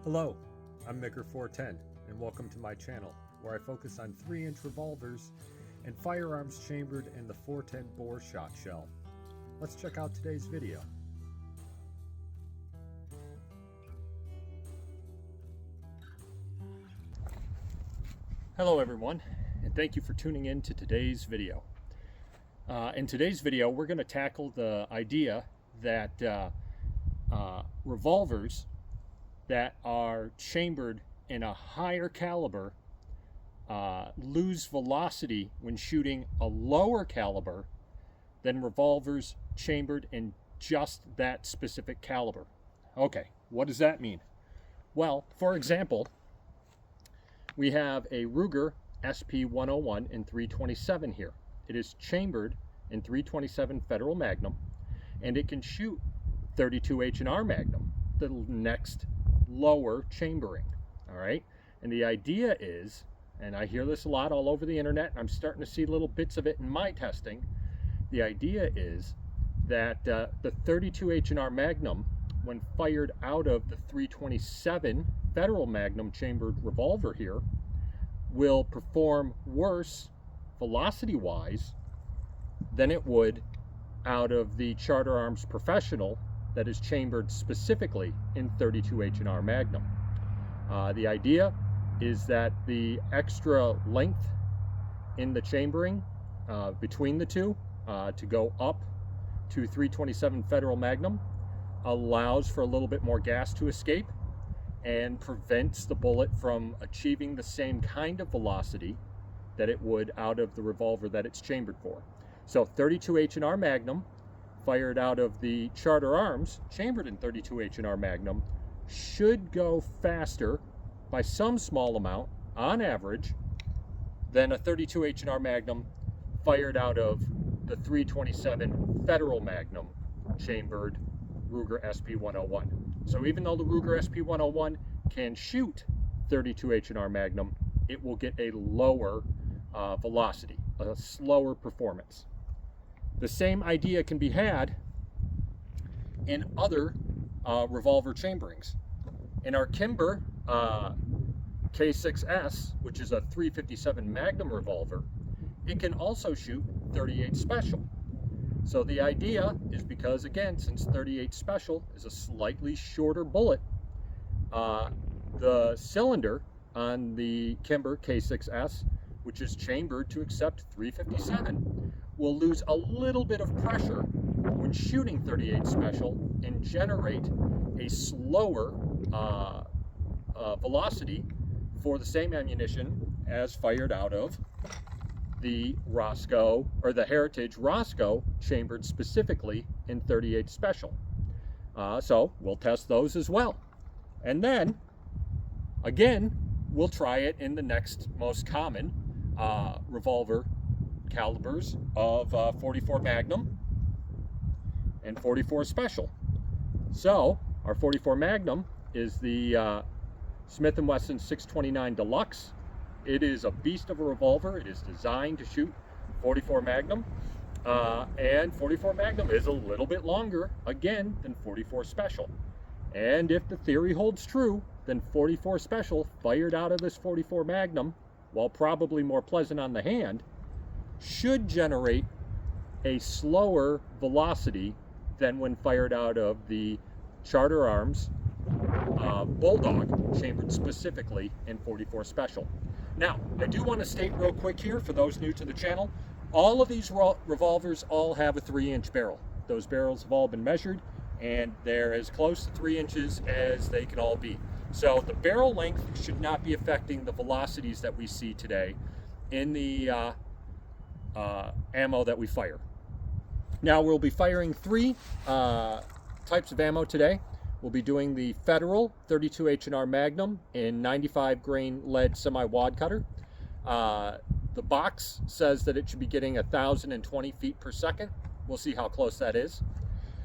Hello, I'm Micker410 and welcome to my channel where I focus on 3-inch revolvers and firearms chambered in the 410 bore shot shell. Let's check out today's video. Hello everyone, and thank you for tuning in to today's video. In today's video we're going to tackle the idea that revolvers that are chambered in a higher caliber lose velocity when shooting a lower caliber than revolvers chambered in just that specific caliber. Okay, what does that mean? Well, for example, we have a Ruger SP-101 in 327 here. It is chambered in 327 Federal Magnum, and it can shoot 32 H&R Magnum, the next lower chambering. All right, and the idea is, and I hear this a lot all over the internet, and I'm starting to see little bits of it in my testing. The idea is that the 32 H&R Magnum, when fired out of the 327 Federal Magnum chambered revolver here, will perform worse velocity-wise than it would out of the Charter Arms Professional that is chambered specifically in 32 H&R Magnum. The idea is that the extra length in the chambering between the two to go up to 327 Federal Magnum allows for a little bit more gas to escape and prevents the bullet from achieving the same kind of velocity that it would out of the revolver that it's chambered for. So 32 H&R Magnum fired out of the Charter Arms, chambered in 32 H&R Magnum, should go faster by some small amount, on average, than a 32 H&R Magnum fired out of the 327 Federal Magnum chambered Ruger SP-101. So even though the Ruger SP-101 can shoot 32 H&R Magnum, it will get a lower velocity, a slower performance. The same idea can be had in other revolver chamberings. In our Kimber K6S, which is a 357 Magnum revolver, it can also shoot 38 Special. So the idea is, because again, since 38 Special is a slightly shorter bullet, the cylinder on the Kimber K6S, which is chambered to accept 357, will lose a little bit of pressure when shooting 38 Special and generate a slower velocity for the same ammunition as fired out of the Roscoe, or the Heritage Roscoe, chambered specifically in 38 Special. So we'll test those as well. And then, again, we'll try it in the next most common revolver calibers of 44 Magnum and 44 Special. So our 44 Magnum is the Smith & Wesson 629 Deluxe. It is a beast of a revolver. It is designed to shoot 44 Magnum, and 44 Magnum is a little bit longer, again, than 44 Special. And if the theory holds true, then 44 Special fired out of this 44 Magnum, while probably more pleasant on the hand, should generate a slower velocity than when fired out of the Charter Arms Bulldog, chambered specifically in 44 Special. Now, I do want to state real quick here, for those new to the channel, all of these revolvers all have a 3-inch barrel. Those barrels have all been measured, and they're as close to 3 inches as they can all be. So the barrel length should not be affecting the velocities that we see today in the ammo that we fire. Now, we'll be firing 3 types of ammo today. We'll be doing the Federal 32 H&R Magnum in 95 grain lead semi-wad cutter. The box says that it should be getting 1,020 feet per second. We'll see how close that is.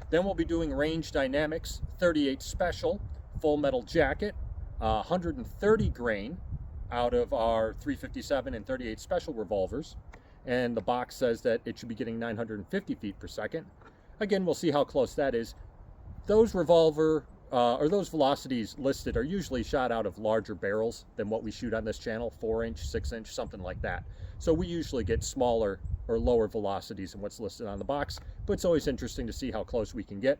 Then we'll be doing Range Dynamics 38 Special full metal jacket, 130 grain out of our 357 and 38 Special revolvers. And the box says that it should be getting 950 feet per second. Again, we'll see how close that is. Those revolver or those velocities listed are usually shot out of larger barrels than what we shoot on this channel, 4-inch, 6-inch, something like that. So we usually get smaller or lower velocities than what's listed on the box, but it's always interesting to see how close we can get.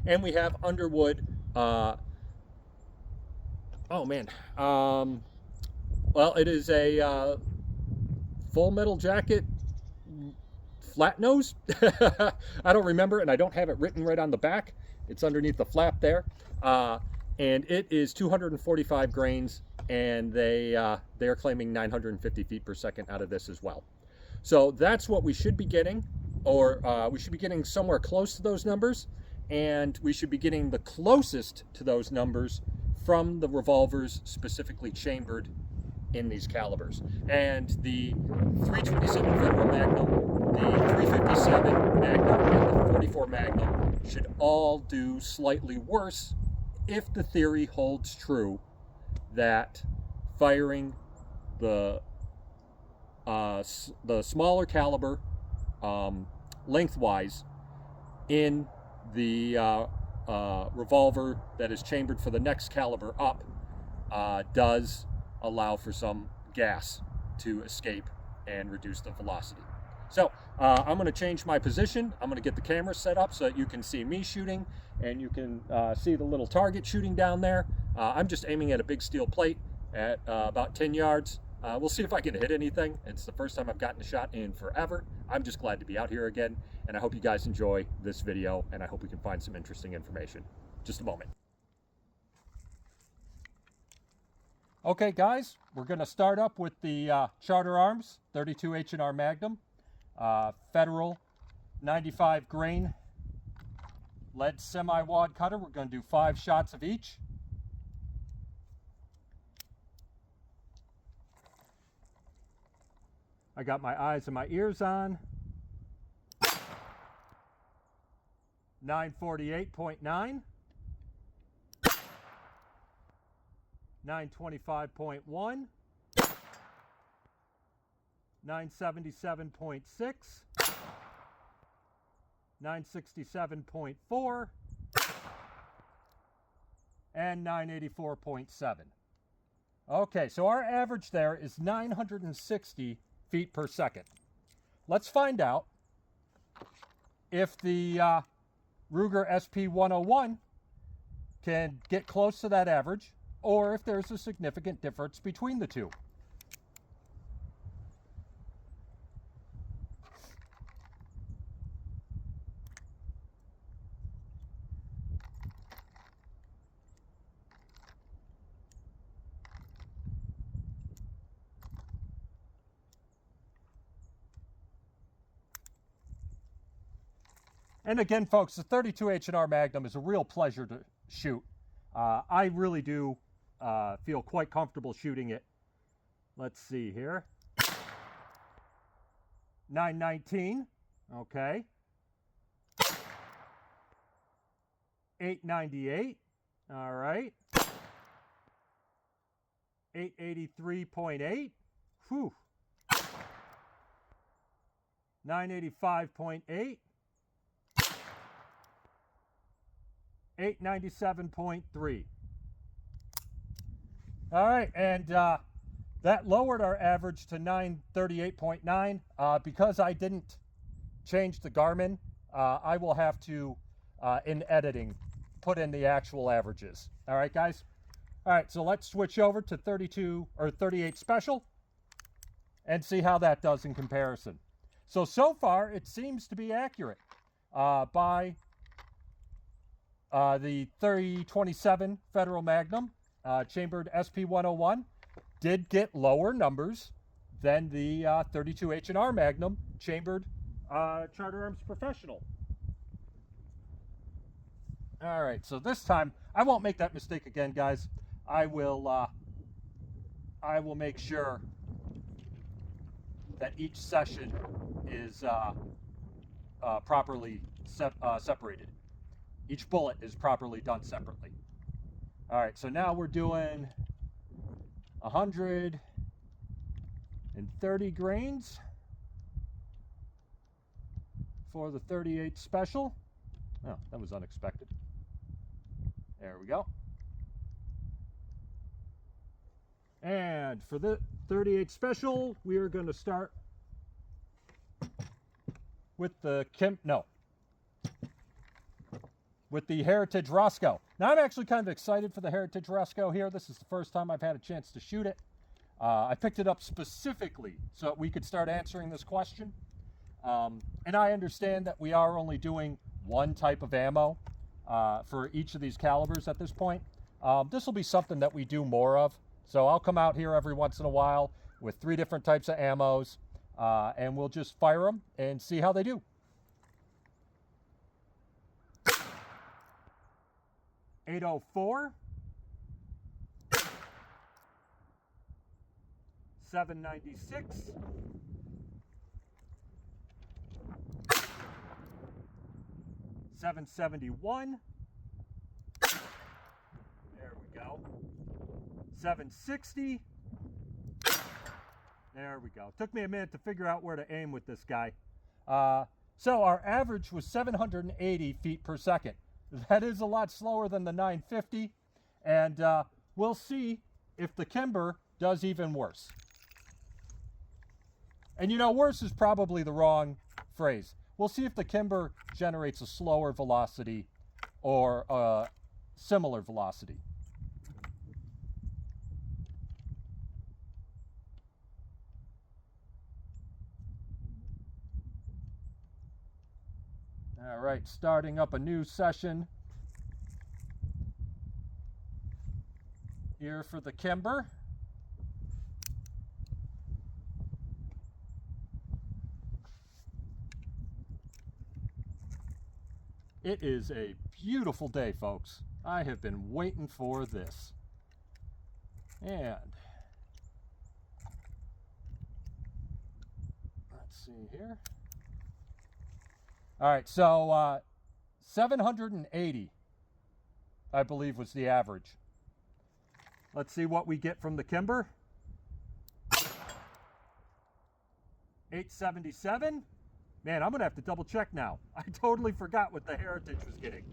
And we have Underwood, oh man, well, it is a Full Metal Jacket flat nose. I don't remember, and I don't have it written right on the back. It's underneath the flap there, and it is 245 grains, and they are claiming 950 feet per second out of this as well. So that's what we should be getting, or we should be getting somewhere close to those numbers, and we should be getting the closest to those numbers from the revolvers specifically chambered in these calibers. And the 327 Federal Magnum, the 357 Magnum, and the 44 Magnum should all do slightly worse if the theory holds true that firing the smaller caliber lengthwise in the revolver that is chambered for the next caliber up does allow for some gas to escape and reduce the velocity. So I'm going to change my position. I'm going to get the camera set up so that you can see me shooting and you can see the little target shooting down there. I'm just aiming at a big steel plate at about 10 yards. We'll see if I can hit anything. It's the first time I've gotten a shot in forever. I'm just glad to be out here again, and I hope you guys enjoy this video, and I hope we can find some interesting information. Just a moment. Okay guys, we're going to start up with the Charter Arms 32 H&R Magnum, Federal 95 grain lead semi-wad cutter. We're going to do 5 shots of each. I got my eyes and my ears on. 948.9. 925.1. 977.6. 967.4. And 984.7. Okay, so our average there is 960 feet per second. Let's find out if the Ruger SP101 can get close to that average, or if there's a significant difference between the two. And again, folks, the 32 H&R Magnum is a real pleasure to shoot. I really do feel quite comfortable shooting it. Let's see here. 919, okay. 898, all right. 883.8, whew. 985.8. 897.3. All right, and that lowered our average to 938.9. Because I didn't change the Garmin, I will have to, in editing, put in the actual averages. All right, guys? All right, so let's switch over to 32 or 38 Special and see how that does in comparison. So far, it seems to be accurate by the 3027 Federal Magnum chambered SP101 did get lower numbers than the 32 H&R Magnum chambered Charter Arms Professional. All right, so this time I won't make that mistake again, guys. I will make sure that each session is properly separated. Each bullet is properly done separately. All right, so now we're doing 130 grains for the 38 Special. Oh, that was unexpected. There we go. And for the 38 special, we are going to start with the with the Heritage Roscoe. Now, I'm actually kind of excited for the Heritage Roscoe here. This is the first time I've had a chance to shoot it. I picked it up specifically so that we could start answering this question. And I understand that we are only doing one type of ammo for each of these calibers at this point. This will be something that we do more of. So I'll come out here every once in a while with 3 different types of ammos, and we'll just fire them and see how they do. .804, 796, 771. There we go. 760. There we go. Took me a minute to figure out where to aim with this guy. So our average was 780 feet per second. That is a lot slower than the 950. And we'll see if the Kimber does even worse. And you know, worse is probably the wrong phrase. We'll see if the Kimber generates a slower velocity or a similar velocity. All right, starting up a new session here for the Kimber. It is a beautiful day, folks. I have been waiting for this. And let's see here. All right, so 780, I believe, was the average. Let's see what we get from the Kimber. 877. Man, I'm going to have to double check now. I totally forgot what the Heritage was getting.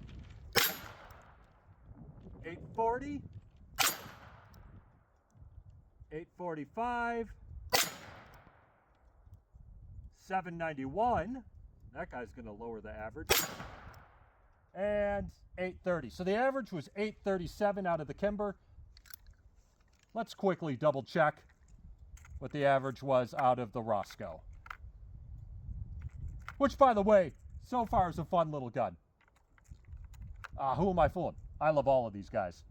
840. 845. 791. That guy's going to lower the average. And 830. So the average was 837 out of the Kimber. Let's quickly double check what the average was out of the Roscoe. Which, by the way, so far is a fun little gun. Who am I fooling? I love all of these guys.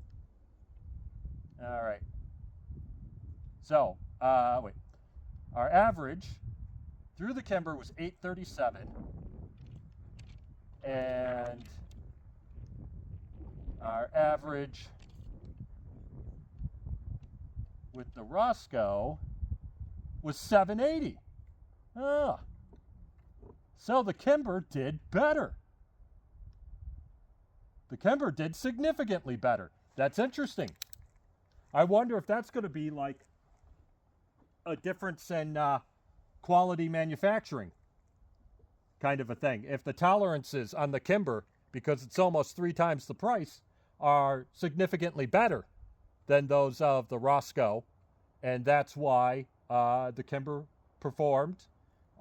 All right. So, wait. Our average through the Kimber was 837. And our average with the Roscoe was 780. So the Kimber did better. The Kimber did significantly better. That's interesting. I wonder if that's going to be like a difference in quality manufacturing kind of a thing. If the tolerances on the Kimber, because it's almost 3 times the price, are significantly better than those of the Roscoe, and that's why the Kimber performed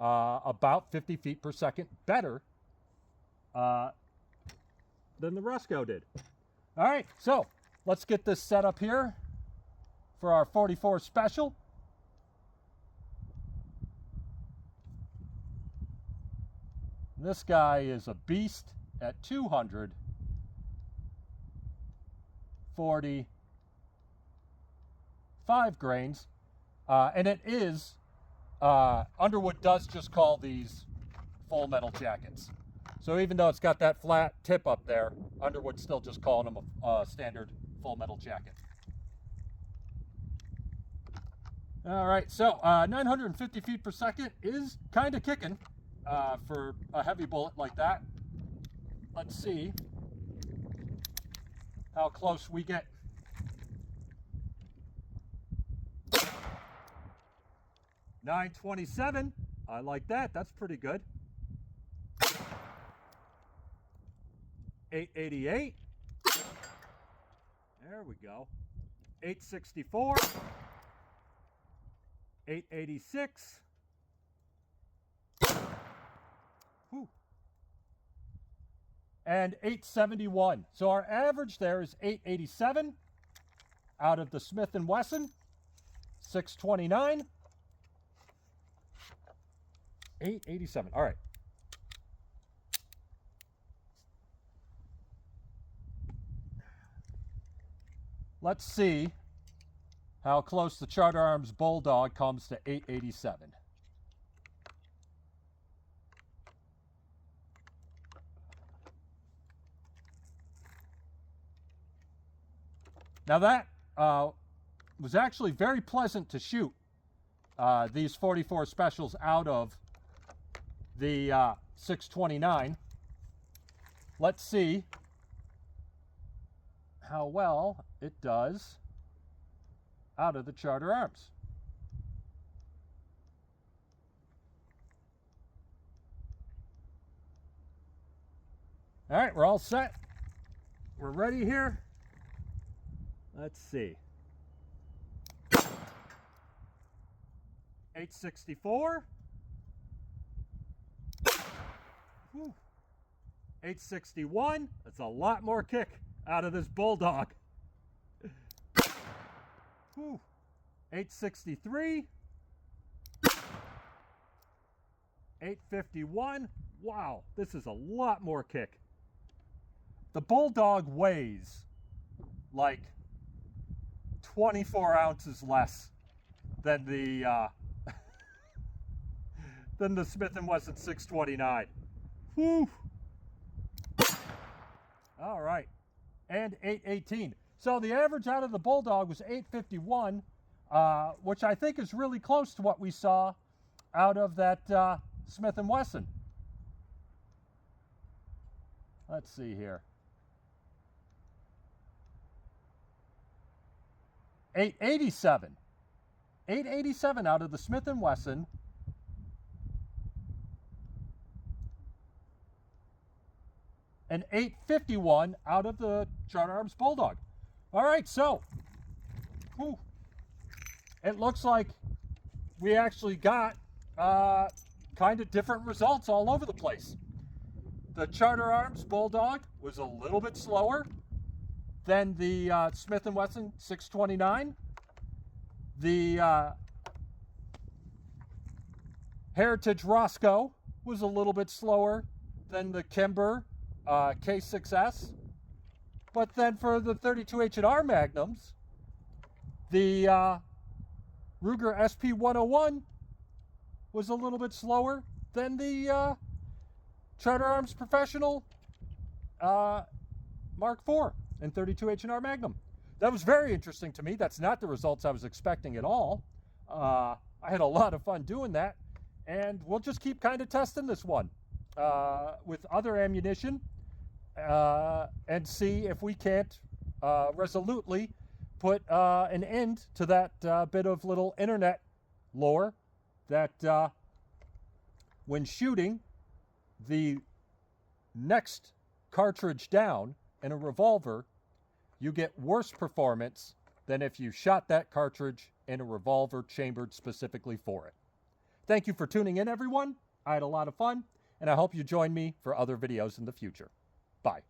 about 50 feet per second better than the Roscoe did. All right, so let's get this set up here for our 44 special. This guy is a beast at 245 grains, and it is Underwood does just call these full metal jackets. So even though it's got that flat tip up there, Underwood's still just calling them a standard full metal jacket. All right, so 950 feet per second is kind of kicking for a heavy bullet like that. Let's see how close we get. .927. I like that. That's pretty good. 888. There we go. 864, 886, whew, and 871. So our average there is 887 out of the Smith & Wesson, 629, 887. All right. Let's see how close the Charter Arms Bulldog comes to 887. Now that was actually very pleasant to shoot these 44 specials out of the 629. Let's see how well it does out of the Charter Arms. All right, we're all set. We're ready here. Let's see. 864. Whew. 861. That's a lot more kick out of this Bulldog. Whew. 863. 851. Wow, this is a lot more kick. The Bulldog weighs like 24 ounces less than the Smith & Wesson 629. Whew. All right, and 818. So the average out of the Bulldog was 851, which I think is really close to what we saw out of that Smith & Wesson. Let's see here. 887. 887 out of the Smith & Wesson. And 851 out of the Charter Arms Bulldog. All right, so whew, it looks like we actually got kind of different results all over the place. The Charter Arms Bulldog was a little bit slower than the Smith & Wesson 629. The Heritage Roscoe was a little bit slower than the Kimber K6S. But then for the 32 H&R Magnums, the Ruger SP101 was a little bit slower than the Charter Arms Professional Mark IV and 32 H&R Magnum. That was very interesting to me. That's not the results I was expecting at all. I had a lot of fun doing that, and we'll just keep kind of testing this one with other ammunition and see if we can't resolutely put an end to that bit of little internet lore that when shooting the next cartridge down in a revolver, you get worse performance than if you shot that cartridge in a revolver chambered specifically for it. Thank you for tuning in, everyone. I had a lot of fun, and I hope you join me for other videos in the future. Bye.